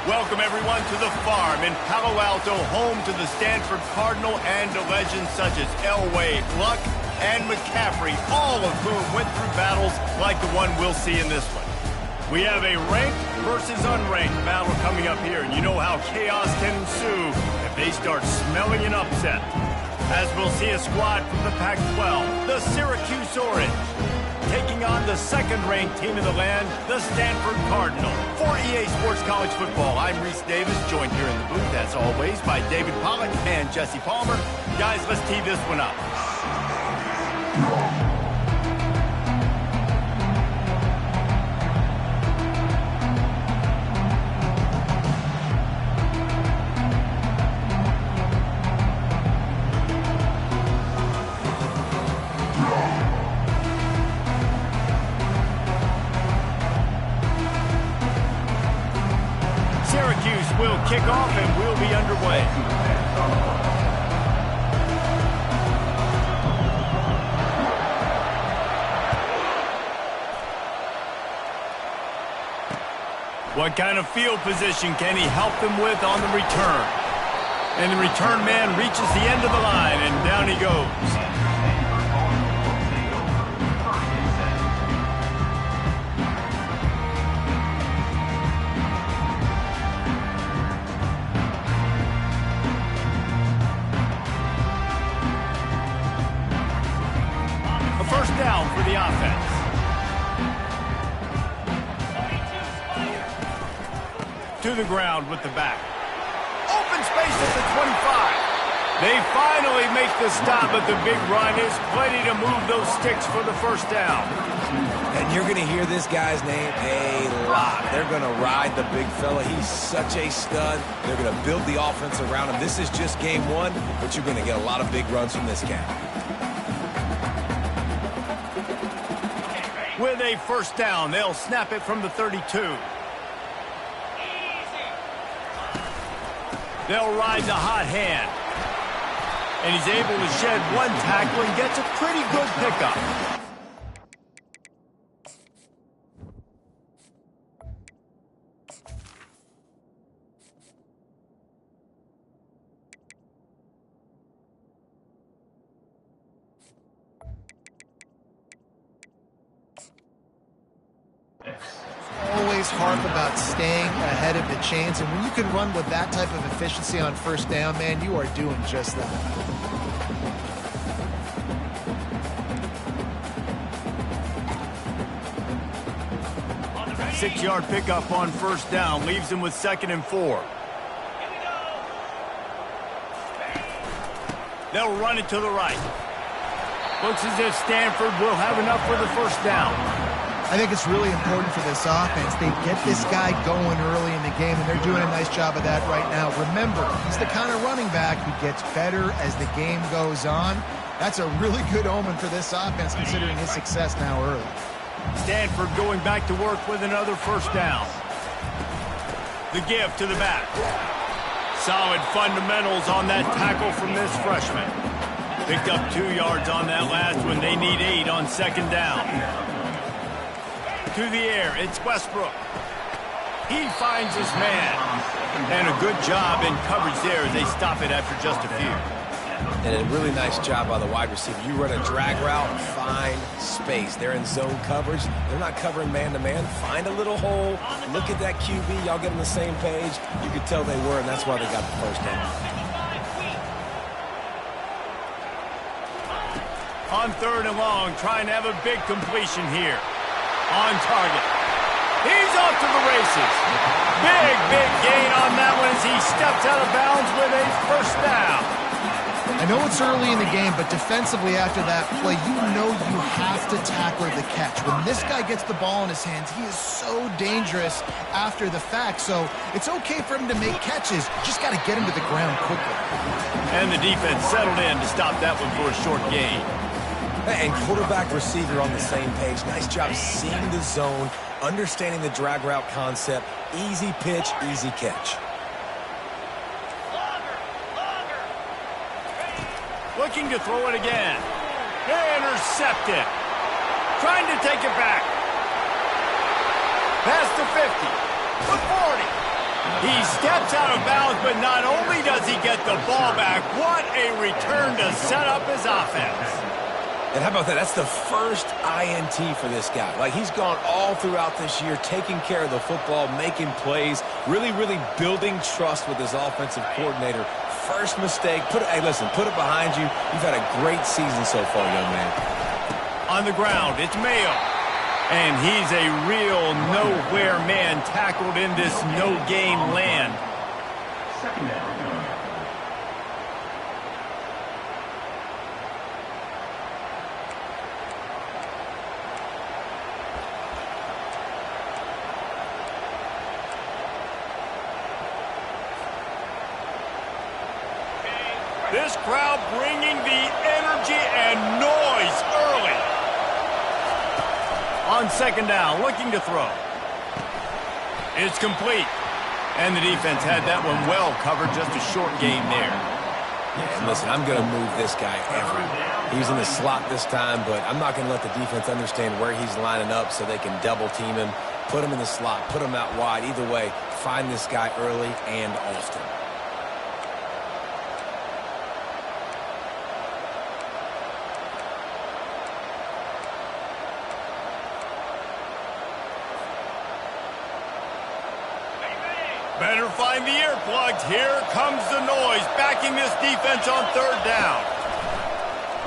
Welcome, everyone, to the farm in Palo Alto, home to the Stanford Cardinal and to legends such as Elway, Luck, and McCaffrey, all of whom went through battles like the one we'll see in this one. We have a ranked versus unranked battle coming up here, and you know how chaos can ensue if they start smelling an upset. As we'll see a squad from the Pac-12, the Syracuse Orange, taking on the second-ranked team in the land, the Stanford Cardinal. For EA Sports College Football, I'm Reese Davis, joined here in the booth, as always, by David Pollack and Jesse Palmer. Guys, let's tee this one up. Syracuse will kick off and we'll be underway. What kind of field position can he help them with on the return? And the return man reaches the end of the line and down he goes. First down for the offense. To the ground with the back. Open space at the 25. They finally make the stop, but the big run is plenty to move those sticks for the first down. And you're going to hear this guy's name a lot. They're going to ride the big fella. He's such a stud. They're going to build the offense around him. This is just game one, but you're going to get a lot of big runs from this guy. With a first down, they'll snap it from the 32. They'll ride the hot hand. And he's able to shed one tackle and gets a pretty good pickup. Always harp about staying ahead of the chains, and when you can run with that type of efficiency on first down, man, you are doing just that. 6-yard pickup on first down leaves him with 2nd and 4. They'll run it to the right. Looks as if Stanford will have enough for the first down. I think it's really important for this offense. They get this guy going early in the game, and they're doing a nice job of that right now. Remember, he's the kind of running back who gets better as the game goes on. That's a really good omen for this offense, considering his success now early. Stanford going back to work with another first down. The give to the back. Solid fundamentals on that tackle from this freshman. Picked up 2 yards on that last one. They need 8 on 2nd down. To the air, it's Westbrook. He finds his man. And a good job in coverage there as they stop it after just a few. And a really nice job by the wide receiver. You run a drag route, find space. They're in zone coverage. They're not covering man-to-man. Find a little hole. Look at that QB. Y'all get on the same page. You could tell they were, and that's why they got the first down. On 3rd and long, trying to have a big completion here. On target. He's off to the races. Big gain on that one as he steps out of bounds with a first down. I know it's early in the game, but defensively after that play, you know you have to tackle the catch. When this guy gets the ball in his hands, he is so dangerous after the fact. So it's okay for him to make catches. Just got to get him to the ground quickly. And the defense settled in to stop that one for a short gain. And quarterback receiver on the same page. Nice job seeing the zone, understanding the drag route concept. Easy pitch, easy catch. Looking to throw it again. Intercepted. Trying to take it back. Past the 50. The 40. He steps out of bounds, but not only does he get the ball back, what a return to set up his offense. And how about that? That's the first INT for this guy. Like, he's gone all throughout this year, taking care of the football, making plays, really building trust with his offensive coordinator. First mistake, hey, listen, put it behind you. You've had a great season so far, young man. On the ground, it's Mayo. And he's a real nowhere man tackled in this no-gain land. Second down. This crowd bringing the energy and noise early. On second down, looking to throw. It's complete. And the defense had that one well covered, just a short gain there. Yeah, and listen, I'm going to move this guy everywhere. He's in the slot this time, but I'm not going to let the defense understand where he's lining up so they can double team him, put him in the slot, put him out wide. Either way, find this guy early and often. Better find the earplugs. Here comes the noise, backing this defense on third down.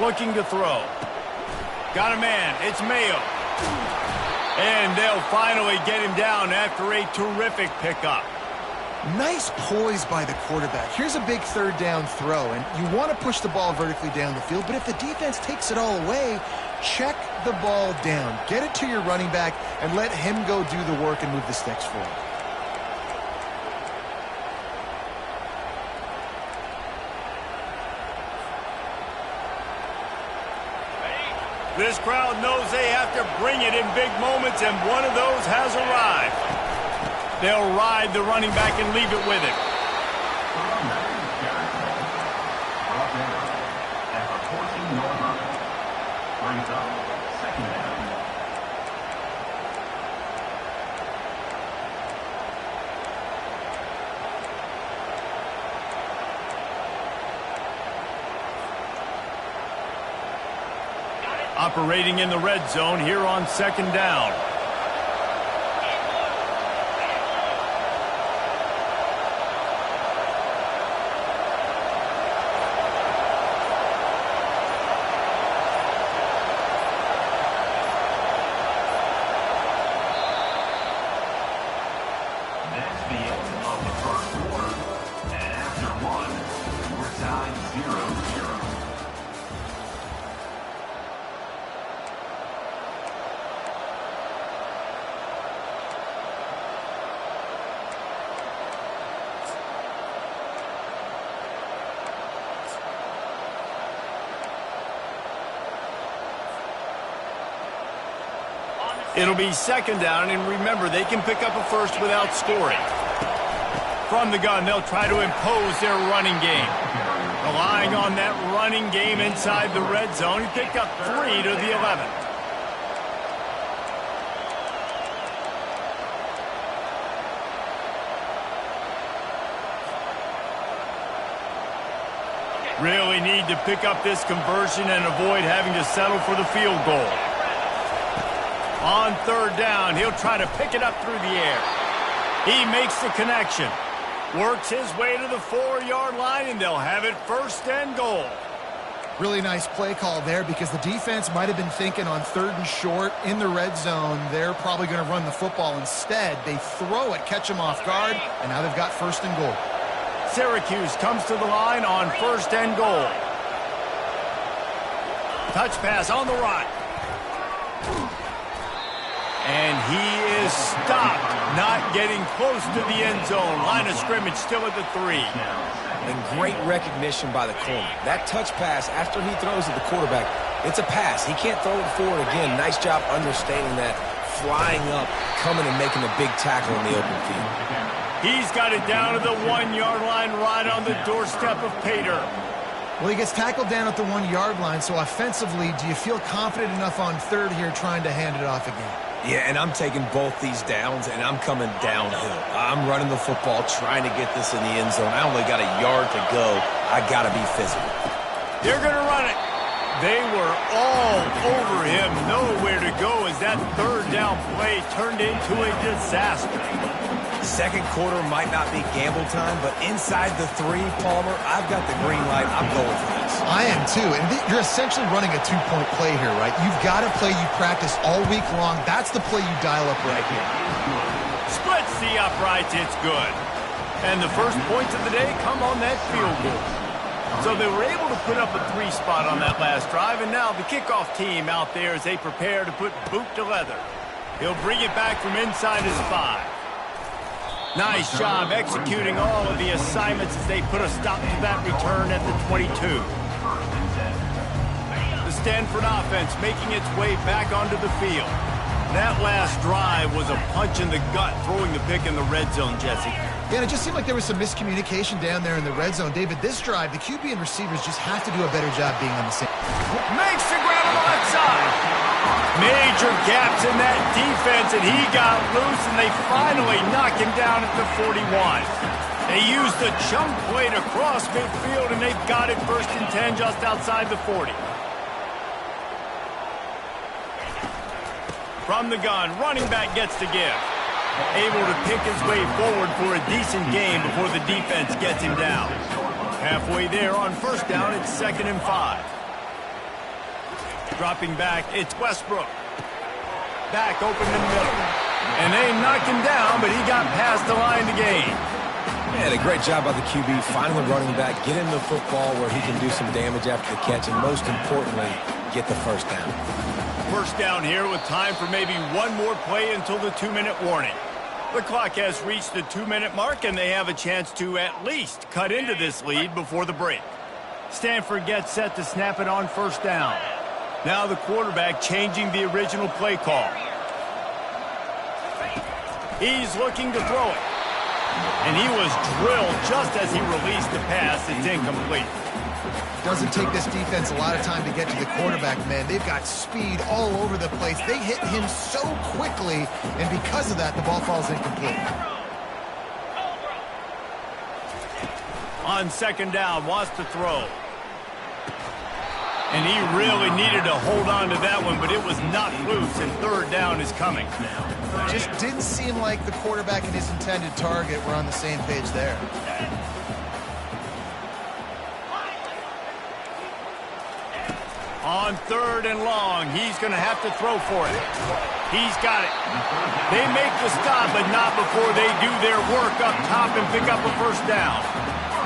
Looking to throw. Got a man. It's Mayo. And they'll finally get him down after a terrific pickup. Nice poise by the quarterback. Here's a big third down throw, and you want to push the ball vertically down the field, but if the defense takes it all away, check the ball down. Get it to your running back and let him go do the work and move the sticks forward. This crowd knows they have to bring it in big moments, and one of those has arrived. They'll ride the running back and leave it with him. Operating in the red zone here on second down. That's the end of the first quarter. And after one, we're tied 0-0. It'll be second down, and remember, they can pick up a first without scoring. From the gun, they'll try to impose their running game. Relying on that running game inside the red zone, he picked up 3 to the 11. Really need to pick up this conversion and avoid having to settle for the field goal. On third down, he'll try to pick it up through the air. He makes the connection. Works his way to the 4-yard line, and they'll have it first and goal. Really nice play call there because the defense might have been thinking on third and short in the red zone. They're probably going to run the football. Instead, they throw it, catch them off guard, and now they've got first and goal. Syracuse comes to the line on first and goal. Touch pass on the right. And he is stopped, not getting close to the end zone. Line of scrimmage still at the 3. And great recognition by the corner. That touch pass after he throws at the quarterback, it's a pass. He can't throw it forward again. Nice job understanding that, flying up, coming and making a big tackle in the open field. He's got it down to the 1-yard line right on the doorstep of Pater. Well, he gets tackled down at the 1-yard line, so offensively, do you feel confident enough on third here trying to hand it off again? Yeah, and I'm taking both these downs, and I'm coming downhill. I'm running the football, trying to get this in the end zone. I only got a yard to go. I got to be physical. They're going to run it. They were all over him. Nowhere to go as that third down play turned into a disaster. Second quarter might not be gamble time, but inside the 3, Palmer, I've got the green light. I'm going for this. I am too, and you're essentially running a 2-point play here, right? You've got a play you practice all week long. That's the play you dial up right here. Splits the uprights, it's good. And the first points of the day come on that field goal. So they were able to put up a 3 spot on that last drive, and now the kickoff team out there as they prepare to put boot to leather. He'll bring it back from inside his 5. Nice job executing all of the assignments as they put a stop to that return at the 22. The Stanford offense making its way back onto the field. That last drive was a punch in the gut, throwing the pick in the red zone, Jesse. Yeah, and it just seemed like there was some miscommunication down there in the red zone. David, this drive, the QB and receivers just have to do a better job being on the same. Makes the grab him outside. Major gaps in that defense, and he got loose, and they finally knock him down at the 41. They used the chunk play to cross midfield, and they've got it 1st and 10 just outside the 40. From the gun, running back gets to give. Able to pick his way forward for a decent game before the defense gets him down. Halfway there on 1st down, it's 2nd and 5. Dropping back, it's Westbrook. Back open in the middle. And they knock him down, but he got past the line to gain. Yeah, a great job by the QB, finding the running back, get him the football where he can do some damage after the catch, and most importantly, get the 1st down. 1st down here with time for maybe one more play until the 2-minute warning. The clock has reached the 2-minute mark, and they have a chance to at least cut into this lead before the break. Stanford gets set to snap it on 1st down. Now the quarterback changing the original play call. He's looking to throw it. And he was drilled just as he released the pass. It's incomplete. Doesn't take this defense a lot of time to get to the quarterback, man. They've got speed all over the place. They hit him so quickly, and because of that, the ball falls incomplete. On 2nd down, wants to throw. And he really needed to hold on to that one, but it was not loose, and 3rd down is coming. Just didn't seem like the quarterback and his intended target were on the same page there. On 3rd and long, he's going to have to throw for it. He's got it. They make the stop, but not before they do their work up top and pick up a 1st down.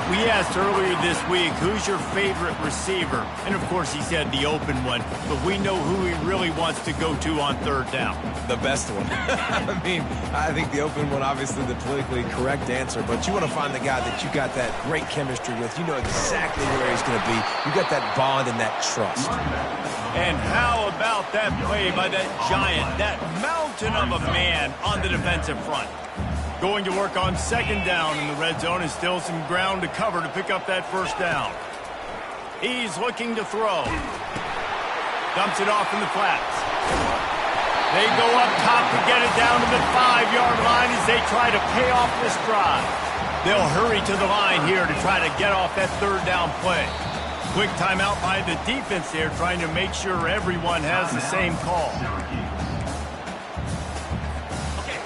We asked earlier this week, who's your favorite receiver? And, of course, he said the open one, but we know who he really wants to go to on 3rd down. The best one. I mean, I think the open one, obviously the politically correct answer, but you want to find the guy that you got that great chemistry with. You know exactly where he's going to be. You got that bond and that trust. And how about that play by that giant, that mountain of a man on the defensive front? Going to work on 2nd down in the red zone, and still some ground to cover to pick up that 1st down. He's looking to throw. Dumps it off in the flats. They go up top to get it down to the 5-yard line as they try to pay off this drive. They'll hurry to the line here to try to get off that 3rd down play. Quick timeout by the defense there, trying to make sure everyone has the same call.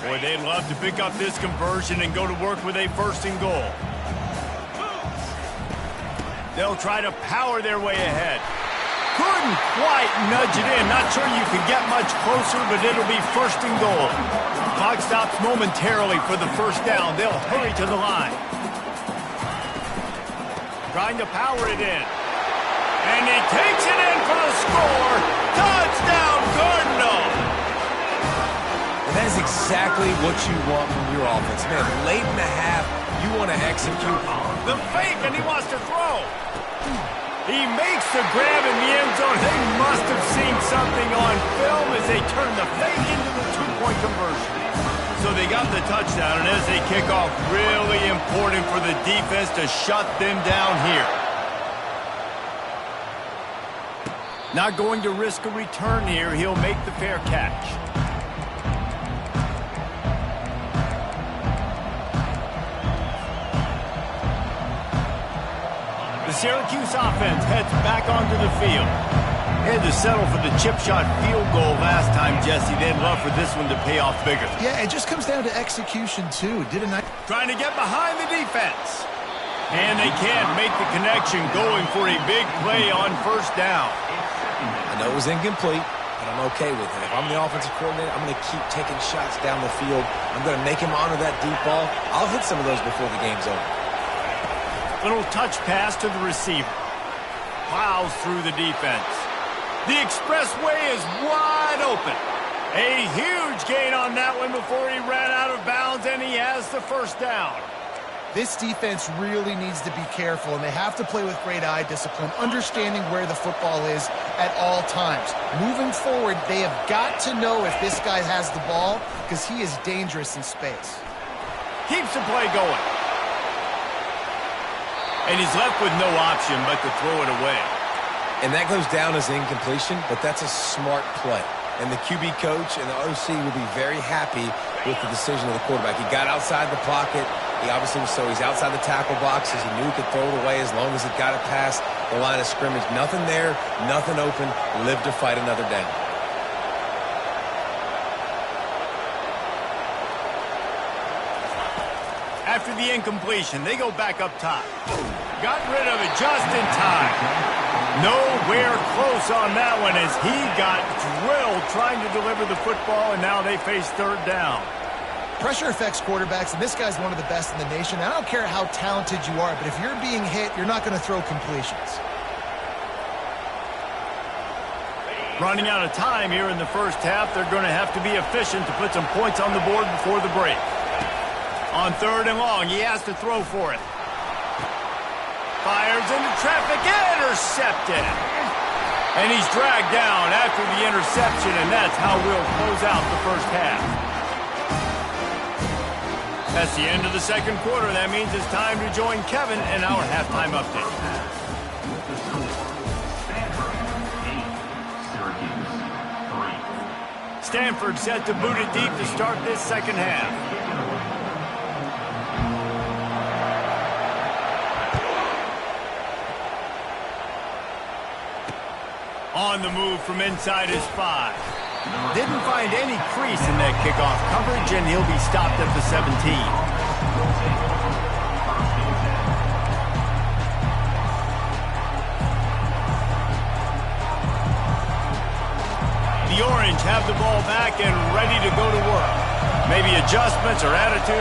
Boy, they'd love to pick up this conversion and go to work with a 1st and goal. They'll try to power their way ahead. Couldn't quite nudge it in. Not sure you can get much closer, but it'll be 1st and goal. Clock stops momentarily for the 1st down. They'll hurry to the line. Trying to power it in. And he takes it in for the score. Touchdown, Cardinal! That is exactly what you want from your offense. Man, late in the half, you want to execute. The fake, and he wants to throw. He makes the grab in the end zone. They must have seen something on film as they turn the fake into the 2-point conversion. So they got the touchdown, and as they kick off, really important for the defense to shut them down here. Not going to risk a return here. He'll make the fair catch. Syracuse offense heads back onto the field. Had to settle for the chip shot field goal last time, Jesse. They'd love for this one to pay off bigger. Yeah, it just comes down to execution, too. Did a nice... Trying to get behind the defense. And they can't make the connection, going for a big play on first down. I know it was incomplete, but I'm okay with it. If I'm the offensive coordinator, I'm going to keep taking shots down the field. I'm going to make him honor that deep ball. I'll hit some of those before the game's over. Little touch pass to the receiver. Plows through the defense. The expressway is wide open. A huge gain on that one before he ran out of bounds, and he has the first down. This defense really needs to be careful, and they have to play with great eye discipline, understanding where the football is at all times. Moving forward, they have got to know if this guy has the ball, because he is dangerous in space. Keeps the play going. And he's left with no option but to throw it away. And that goes down as incompletion, but that's a smart play. And the QB coach and the OC will be very happy with the decision of the quarterback. He got outside the pocket. He obviously was he's outside the tackle boxes. He knew he could throw it away as long as it got it past the line of scrimmage. Nothing there, nothing open. Live to fight another down. After the incompletion, they go back up top. Got rid of it just in time. Nowhere close on that one as he got drilled trying to deliver the football, and now they face third down. Pressure affects quarterbacks, and this guy's one of the best in the nation. I don't care how talented you are, but if you're being hit, you're not going to throw completions. Running out of time here in the first half, they're going to have to be efficient to put some points on the board before the break. On third and long, he has to throw for it. Fires into traffic, intercepted. And he's dragged down after the interception, and that's how we'll close out the first half. That's the end of the second quarter. That means it's time to join Kevin in our halftime update. With the score, Stanford 8, Syracuse 3. Stanford set to boot it deep to start this second half. On the move from inside his 5. Didn't find any crease in that kickoff coverage, and he'll be stopped at the 17. The Orange have the ball back and ready to go to work. Maybe adjustments or attitude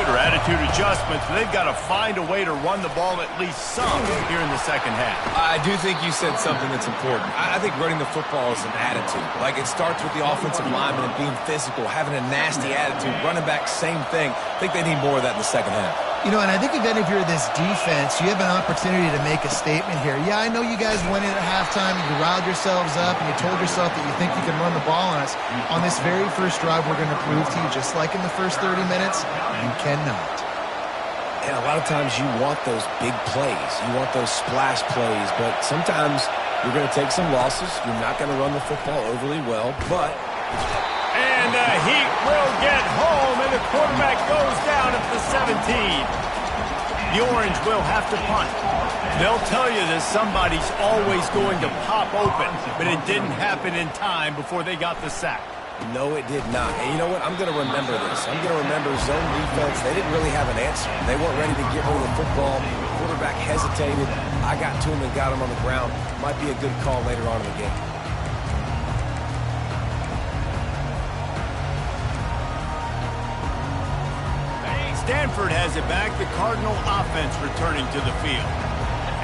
adjustments, but they've got to find a way to run the ball at least some here in the second half. I do think you said something that's important. I think running the football is an attitude. Like, it starts with the offensive lineman and being physical, having a nasty attitude. Running back, same thing. I think they need more of that in the second half. You know, and I think even if you're this defense, you have an opportunity to make a statement here. Yeah, I know you guys went in at halftime, you riled yourselves up, and you told yourself that you think you can run the ball on us. On this very first drive, we're going to prove to you, just like in the first 30 minutes, you cannot. And a lot of times you want those big plays. You want those splash plays, but sometimes you're going to take some losses. You're not going to run the football overly well, but... And the Heat will get home, and the quarterback goes down at the 17. The Orange will have to punt. They'll tell you that somebody's always going to pop open, but it didn't happen in time before they got the sack. No, it did not. And you know what? I'm going to remember this. I'm going to remember zone defense. They didn't really have an answer. They weren't ready to get rid of the football. The quarterback hesitated. I got to him and got him on the ground. Might be a good call later on in the game. Stanford has it back. The Cardinal offense returning to the field.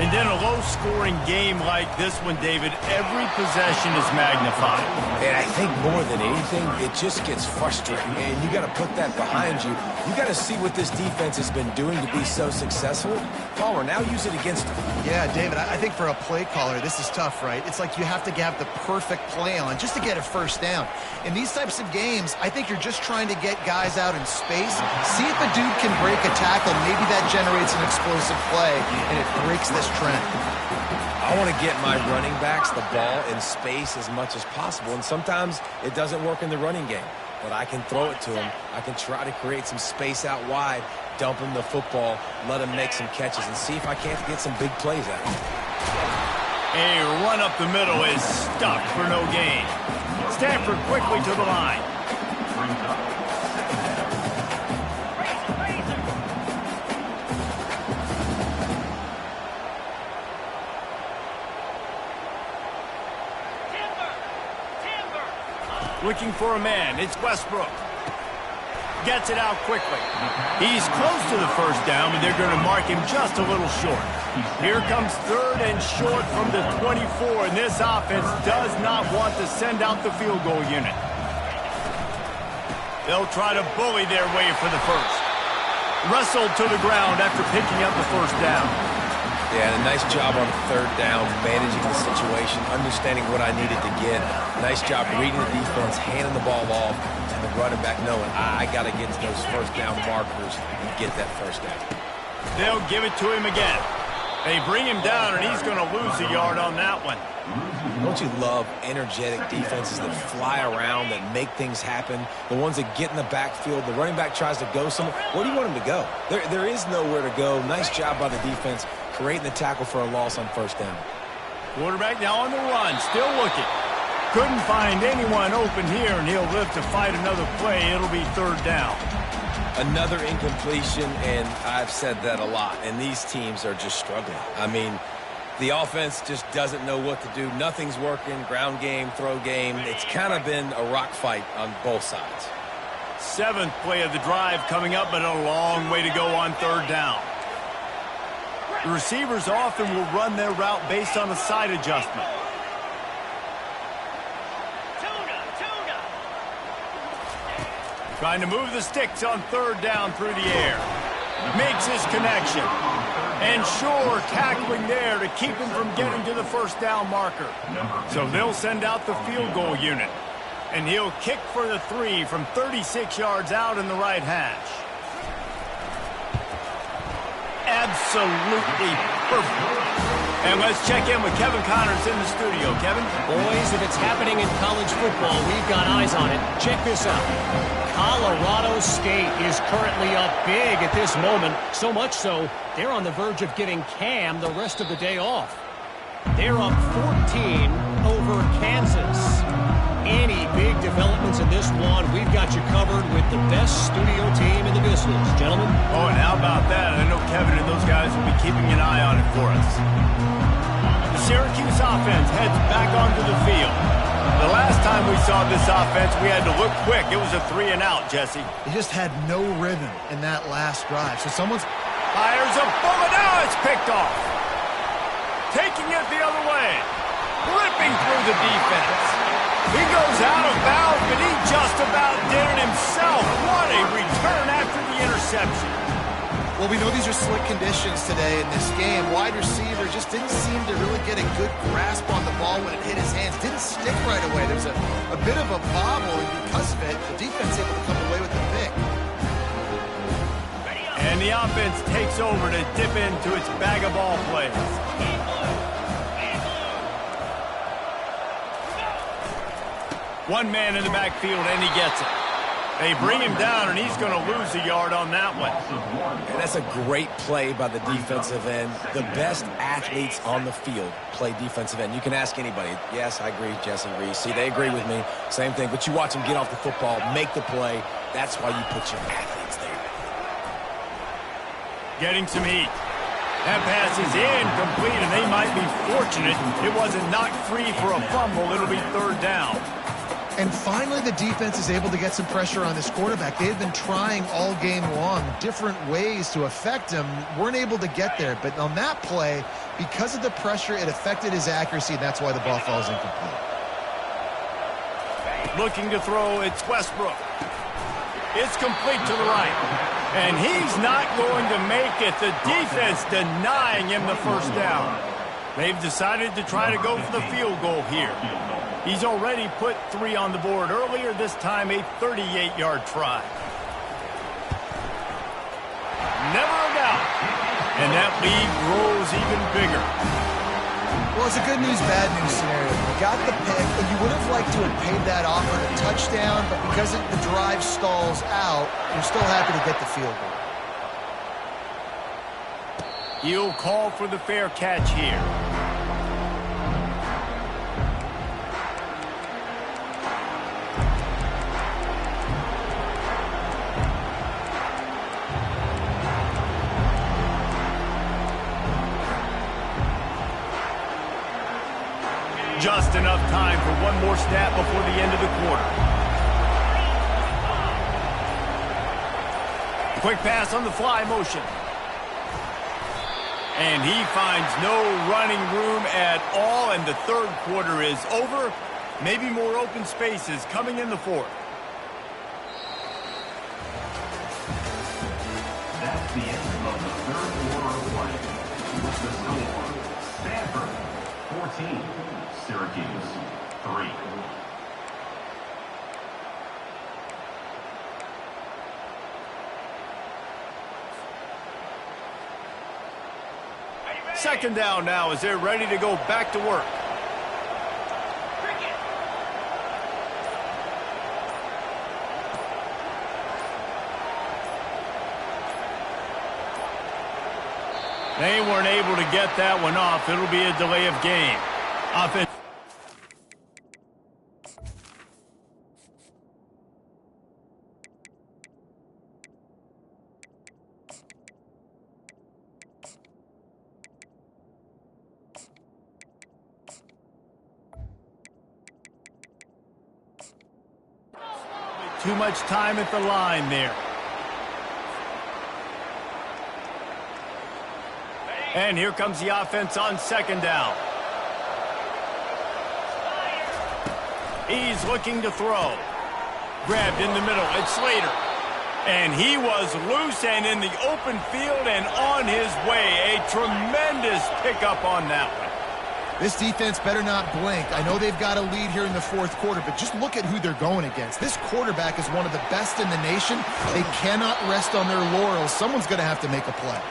And in a low-scoring game like this one, David, every possession is magnified. And I think more than anything, it just gets frustrating. And you got to put that behind you. You got to see what this defense has been doing to be so successful. Caller, now use it against them. Yeah, David, I think for a play caller, this is tough, right? It's like you have to have the perfect play on just to get a first down. In these types of games, I think you're just trying to get guys out in space, see if a dude can break a tackle. Maybe that generates an explosive play, and it breaks this trend. I want to get my running backs the ball in space as much as possible, and sometimes it doesn't work in the running game, but I can throw it to them. I can try to create some space out wide, dump them the football, let them make some catches, and see if I can't get some big plays out of it. A run up the middle is stuck for no gain. Stanford quickly to the line. Looking for a man. It's Westbrook. Gets it out quickly. He's close to the first down, but they're going to mark him just a little short. Here comes 3rd and short from the 24, and this offense does not want to send out the field goal unit. They'll try to bully their way for the first. Wrestled to the ground after picking up the first down. Yeah, and a nice job on 3rd down, managing the situation, understanding what I needed to get. Nice job reading the defense, handing the ball off, and the running back knowing I got to get to those first down markers and get that first down. They'll give it to him again. They bring him down, and he's going to lose a yard on that one. Don't you love energetic defenses that fly around, that make things happen? The ones that get in the backfield, the running back tries to go somewhere. Where do you want him to go? There is nowhere to go. Nice job by the defense, creating the tackle for a loss on first down. Quarterback now on the run, still looking. Couldn't find anyone open here, and he'll live to fight another play. It'll be 3rd down. Another incompletion, and I've said that a lot, and these teams are just struggling. I mean, the offense just doesn't know what to do. Nothing's working, ground game, throw game. It's kind of been a rock fight on both sides. 7th play of the drive coming up, but a long way to go on 3rd down. The receivers often will run their route based on a side adjustment. Trying to move the sticks on 3rd down through the air. Makes his connection. And sure, tackling there to keep him from getting to the first down marker. So they'll send out the field goal unit. And he'll kick for the 3 from 36 yards out in the right hash. Absolutely perfect. And let's check in with Kevin Connors in the studio. Kevin? Boys, if it's happening in college football, we've got eyes on it. Check this out. Colorado State is currently up big at this moment. So much so, they're on the verge of getting Cam the rest of the day off. They're up 14 over Kansas. Any big developments in this one, we've got you covered with the best studio team in the business. Gentlemen? Oh, and how about that? I know Kevin and those guys will be keeping an eye on it for us. The Syracuse offense heads back onto the field. The last time we saw this offense, we had to look quick. It was a 3 and out, Jesse. They just had no rhythm in that last drive. So someone's... Fires a bullet. Now it's picked off. Taking it the other way. Ripping through the defense. He goes out of bounds, but he just about did it himself. What a return after the interception. Well, we know these are slick conditions today in this game. Wide receiver just didn't seem to really get a good grasp on the ball when it hit his hands. Didn't stick right away. There's a bit of a bobble, and because of it, the defense able to come away with the pick. And the offense takes over to dip into its bag of ball plays. One man in the backfield, and he gets it. They bring him down, and he's going to lose a yard on that one. And that's a great play by the defensive end. The best athletes on the field play defensive end. You can ask anybody. Yes, I agree, Jesse Reese. See, they agree with me. Same thing. But you watch them get off the football, make the play. That's why you put your athletes there. Getting some heat. That pass is incomplete, and they might be fortunate it wasn't knocked free for a fumble. It'll be 3rd down. And finally, the defense is able to get some pressure on this quarterback. They've been trying all game long different ways to affect him. Weren't able to get there. But on that play, because of the pressure, it affected his accuracy, and that's why the ball falls incomplete. Looking to throw, it's Westbrook. It's complete to the right. And he's not going to make it. The defense denying him the first down. They've decided to try to go for the field goal here. He's already put 3 on the board earlier, this time a 38-yard try. Never a doubt. And that lead grows even bigger. Well, it's a good news, bad news scenario. You got the pick, and you would have liked to have paid that off on a touchdown, but because the drive stalls out, you're still happy to get the field goal. He'll call for the fair catch here. Just enough time for one more snap before the end of the quarter. Quick pass on the fly motion. And he finds no running room at all, and the third quarter is over. Maybe more open spaces coming in the fourth. That's the end of the third quarter of play. With the score, Stanford 14, Syracuse 3. Second down now as they're ready to go back to work. They weren't able to get that one off. It'll be a delay of game. Offense. Too much time at the line there. And here comes the offense on second down. He's looking to throw. Grabbed in the middle. It's Slater. And he was loose and in the open field and on his way. A tremendous pickup on that one. This defense better not blink. I know they've got a lead here in the fourth quarter, but just look at who they're going against. This quarterback is one of the best in the nation. They cannot rest on their laurels. Someone's going to have to make a play.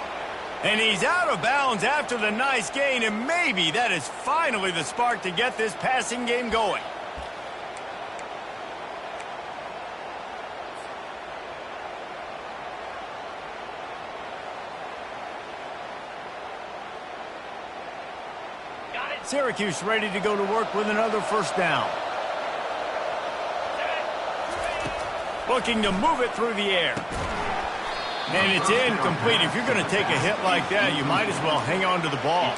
And he's out of bounds after the nice gain, and maybe that is finally the spark to get this passing game going. Syracuse ready to go to work with another first down. Looking to move it through the air. And it's incomplete. If you're going to take a hit like that, you might as well hang on to the ball.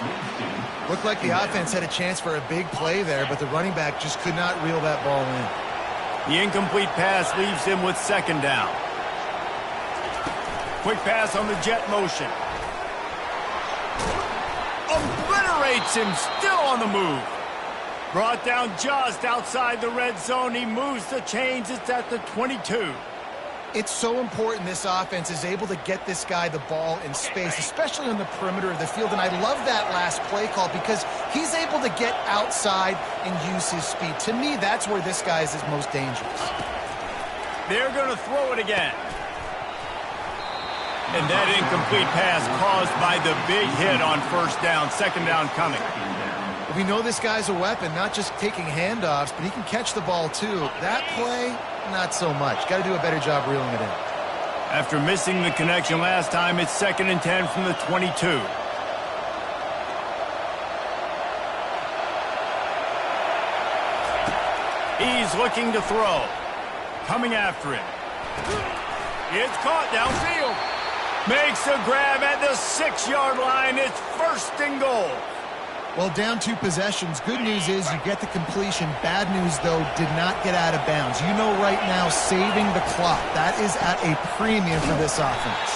Looked like the offense had a chance for a big play there, but the running back just could not reel that ball in. The incomplete pass leaves him with second down. Quick pass on the jet motion. Obliterates him, still on the move. Brought down just outside the red zone. He moves the chains. It's at the 22. It's so important this offense is able to get this guy the ball in space, especially on the perimeter of the field. And I love that last play call because he's able to get outside and use his speed. To me, that's where this guy is his most dangerous. They're going to throw it again. And that incomplete pass caused by the big hit on first down. Second down coming. We know this guy's a weapon, not just taking handoffs, but he can catch the ball too. That play, not so much. Got to do a better job reeling it in. After missing the connection last time, it's 2nd and 10 from the 22. He's looking to throw. Coming after him. It's caught downfield. Makes a grab at the 6-yard line. It's 1st and goal. Well, down 2 possessions. Good news is you get the completion. Bad news, though, did not get out of bounds. You know right now, saving the clock. That is at a premium for this offense.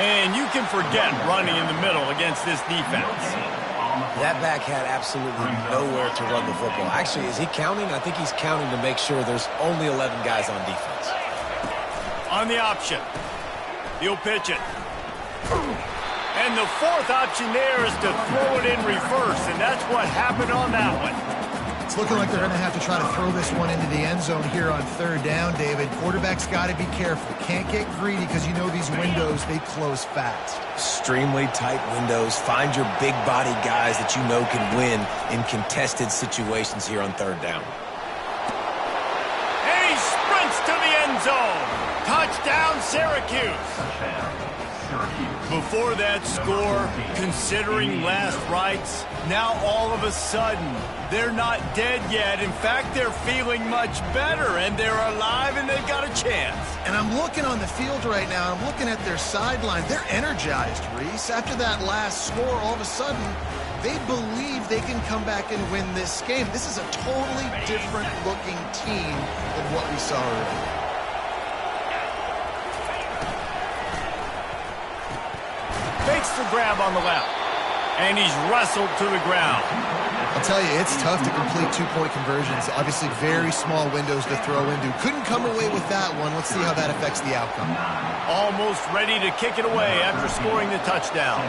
And you can forget running in the middle against this defense. That back had absolutely nowhere to run the football. Actually, is he counting? I think he's counting to make sure there's only 11 guys on defense. On the option. He'll pitch it. And the 4th option there is to throw it in reverse, and that's what happened on that one. It's looking like they're going to have to try to throw this one into the end zone here on 3rd down, David. Quarterback's got to be careful. Can't get greedy because you know these windows, they close fast. Extremely tight windows. Find your big body guys that you know can win in contested situations here on 3rd down. And he sprints to the end zone. Touchdown, Syracuse. Before that score, considering last rites, now all of a sudden, they're not dead yet. In fact, they're feeling much better, and they're alive, and they've got a chance. And I'm looking on the field right now, I'm looking at their sideline. They're energized, Reese. After that last score, all of a sudden, they believe they can come back and win this game. This is a totally different looking team than what we saw earlier. Fakes the grab on the left, and he's wrestled to the ground. I'll tell you, it's tough to complete two-point conversions. Obviously, very small windows to throw into. Couldn't come away with that one. Let's see how that affects the outcome. Almost ready to kick it away after scoring the touchdown.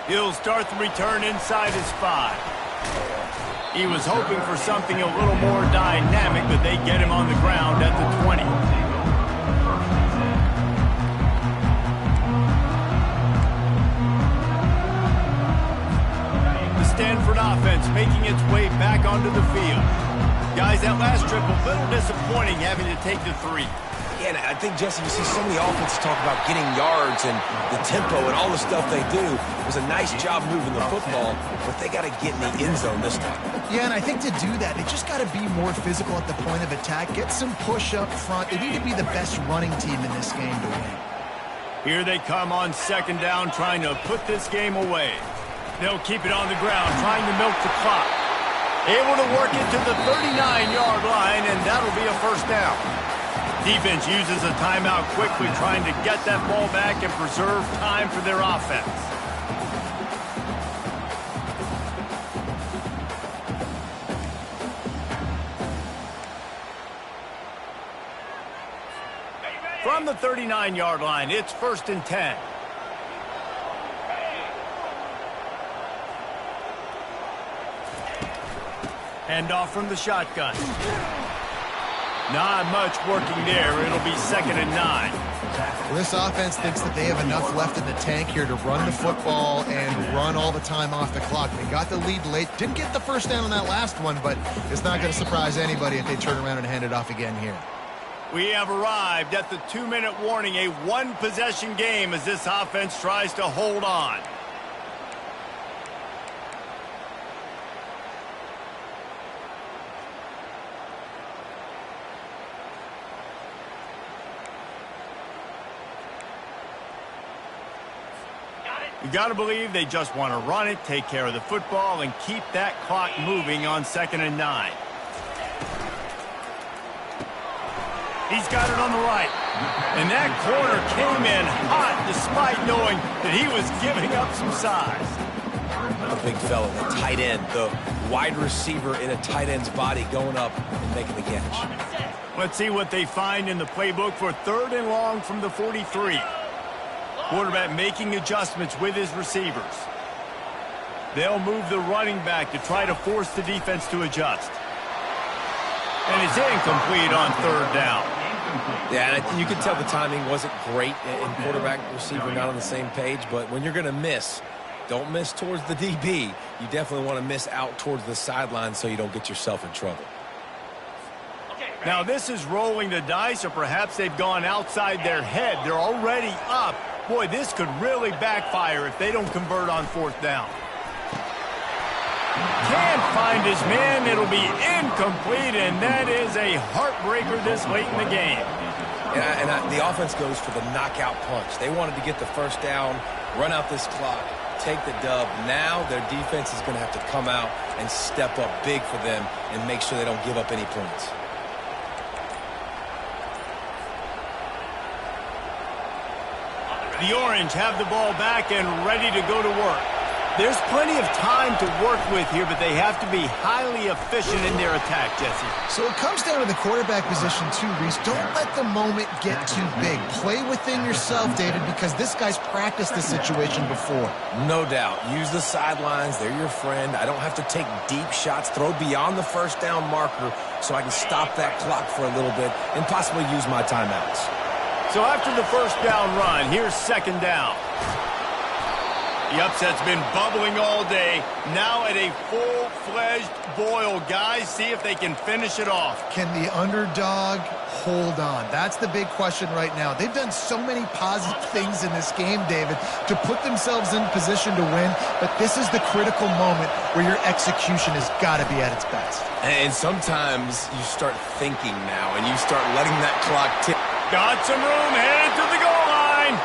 He'll start the return inside his 5. He was hoping for something a little more dynamic, but they get him on the ground at the 20. Stanford offense making its way back onto the field. Guys, that last trip a little disappointing having to take the 3. Yeah, and I think, Jesse, you see so many offenses talk about getting yards and the tempo and all the stuff they do. It was a nice job moving the football, but they got to get in the end zone this time. Yeah, and I think to do that, they just got to be more physical at the point of attack, get some push up front. They need to be the best running team in this game to win. Here they come on second down, trying to put this game away. They'll keep it on the ground, trying to milk the clock. Able to work it to the 39-yard line, and that'll be a first down. Defense uses a timeout quickly, trying to get that ball back and preserve time for their offense. From the 39-yard line, it's 1st and 10. Hand off from the shotgun. Not much working there. It'll be 2nd and 9. Well, this offense thinks that they have enough left in the tank here to run the football and run all the time off the clock. They got the lead late. Didn't get the first down on that last one, but it's not going to surprise anybody if they turn around and hand it off again here. We have arrived at the 2-minute warning, a one-possession game as this offense tries to hold on. You got to believe they just want to run it, take care of the football, and keep that clock moving on 2nd and 9. He's got it on the right. And that corner came in hot despite knowing that he was giving up some size. The big fella, the tight end, the wide receiver in a tight end's body going up and making the catch. Let's see what they find in the playbook for 3rd and long from the 43. Quarterback making adjustments with his receivers. They'll move the running back to try to force the defense to adjust. And it's incomplete on 3rd down. Yeah, and you can tell the timing wasn't great, and quarterback and receiver not on the same page, but when you're going to miss, don't miss towards the DB. You definitely want to miss out towards the sideline so you don't get yourself in trouble. Now this is rolling the dice, or perhaps they've gone outside their head. They're already up. Boy, this could really backfire if they don't convert on 4th down. Can't find his man. It'll be incomplete, and that is a heartbreaker this late in the game. And the offense goes for the knockout punch. They wanted to get the first down, run out this clock, take the dub. Now their defense is going to have to come out and step up big for them and make sure they don't give up any points. The Orange have the ball back and ready to go to work. There's plenty of time to work with here, but they have to be highly efficient in their attack, Jesse. So it comes down to the quarterback position too, Reese. Don't let the moment get too big. Play within yourself, David, because this guy's practiced this situation before. No doubt. Use the sidelines. They're your friend. I don't have to take deep shots. Throw beyond the first down marker so I can stop that clock for a little bit and possibly use my timeouts. So after the first down run, here's 2nd down. The upset's been bubbling all day. Now at a full-fledged boil. Guys, see if they can finish it off. Can the underdog hold on? That's the big question right now. They've done so many positive things in this game, David, to put themselves in position to win, but this is the critical moment where your execution has got to be at its best. And sometimes you start thinking now, and you start letting that clock tick. Got some room, headed to the goal line.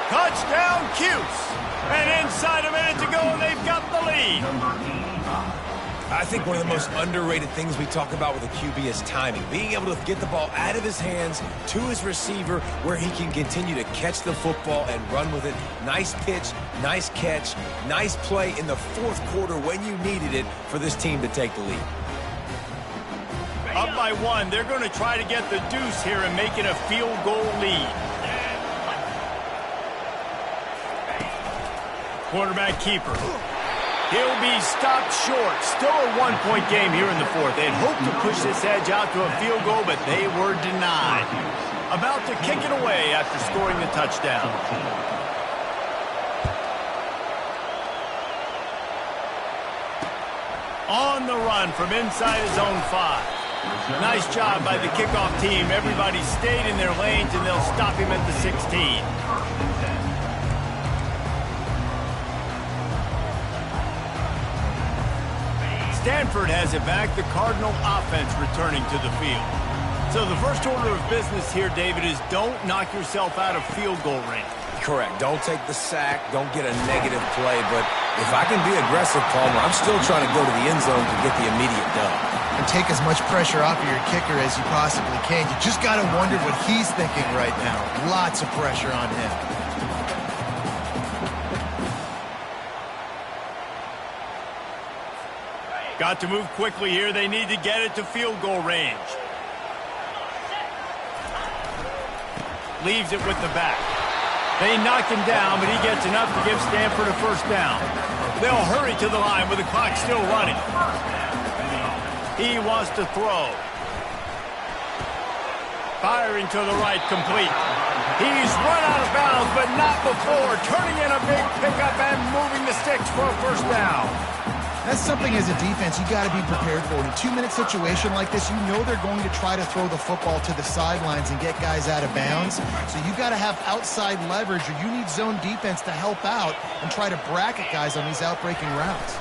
Touchdown, Cuse. And inside a minute to go, and they've got the lead. I think one of the most underrated things we talk about with a QB is timing. Being able to get the ball out of his hands to his receiver where he can continue to catch the football and run with it. Nice pitch, nice catch, nice play in the fourth quarter when you needed it for this team to take the lead. Up by one, they're going to try to get the deuce here and make it a field goal lead. Quarterback keeper. He'll be stopped short. Still a one-point game here in the fourth. They'd hoped to push this edge out to a field goal, but they were denied. About to kick it away after scoring the touchdown. On the run from inside his own 5. Nice job by the kickoff team. Everybody stayed in their lanes, and they'll stop him at the 16. Stanford has it back. The Cardinal offense returning to the field. So the first order of business here, David, is don't knock yourself out of field goal range. Correct. Don't take the sack. Don't get a negative play. But if I can be aggressive, Palmer, I'm still trying to go to the end zone to get the immediate dub. And take as much pressure off of your kicker as you possibly can. You just got to wonder what he's thinking right now. Lots of pressure on him. Got to move quickly here. They need to get it to field goal range. Leaves it with the back. They knock him down, but he gets enough to give Stanford a first down. They'll hurry to the line with the clock still running. He wants to throw. Firing to the right, complete. He's run out of bounds, but not before. Turning in a big pickup and moving the sticks for a first down. That's something as a defense you got to be prepared for. In a 2-minute situation like this, you know they're going to try to throw the football to the sidelines and get guys out of bounds. So you got to have outside leverage, or you need zone defense to help out and try to bracket guys on these outbreaking routes.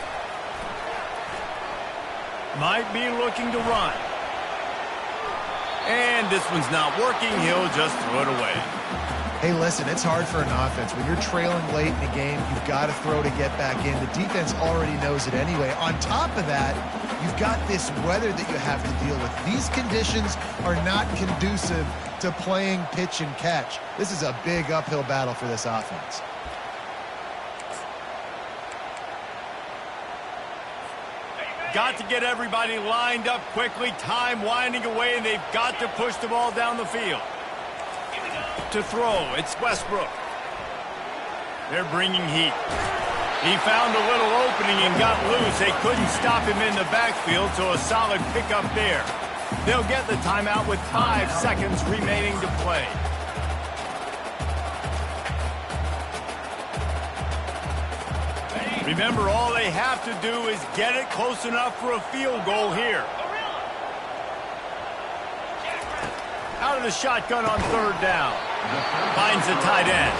Might be looking to run. And this one's not working. He'll just throw it away. Hey, listen, it's hard for an offense. When you're trailing late in the game, you've got to throw to get back in. The defense already knows it anyway. On top of that, you've got this weather that you have to deal with. These conditions are not conducive to playing pitch and catch. This is a big uphill battle for this offense. Got to get everybody lined up quickly. Time winding away, and they've got to push the ball down the field. To throw, it's Westbrook. They're bringing heat. He found a little opening and got loose. They couldn't stop him in the backfield, so a solid pickup there. They'll get the timeout with 5 seconds remaining to play. Remember, all they have to do is get it close enough for a field goal here. Out of the shotgun on third down. Finds the tight end.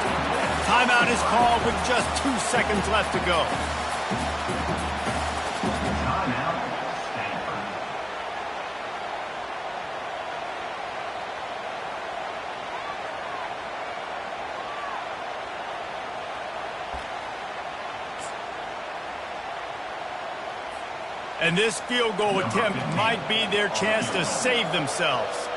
Timeout is called with just 2 seconds left to go. Timeout, Stanford. And this field goal attempt might be their chance to save themselves.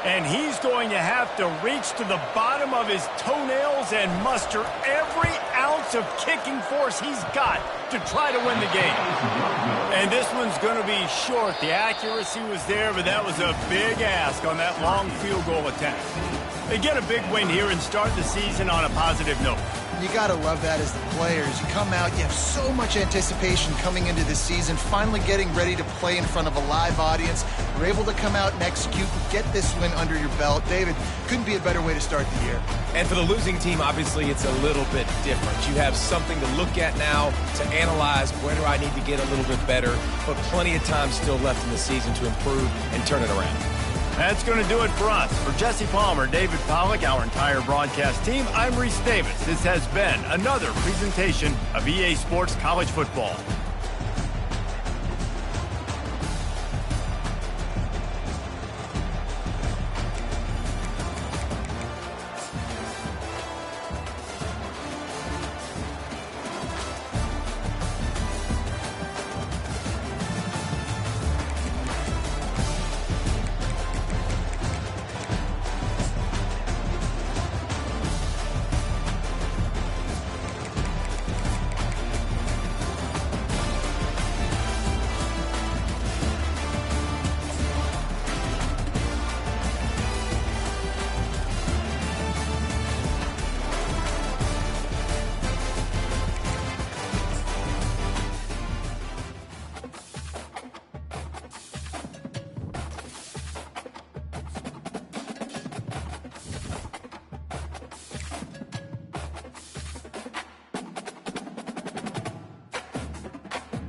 And he's going to have to reach to the bottom of his toenails and muster every ounce of kicking force he's got to try to win the game. And this one's going to be short. The accuracy was there, but that was a big ask on that long field goal attempt. They get a big win here and start the season on a positive note. You got to love that as the players. You come out, you have so much anticipation coming into this season, finally getting ready to play in front of a live audience. You're able to come out and execute, get this win under your belt. David, couldn't be a better way to start the year. And for the losing team, obviously, it's a little bit different. You have something to look at now, to analyze where do I need to get a little bit better, but plenty of time still left in the season to improve and turn it around. That's going to do it for us. For Jesse Palmer, David Pollack, our entire broadcast team, I'm Reese Davis. This has been another presentation of EA Sports College Football.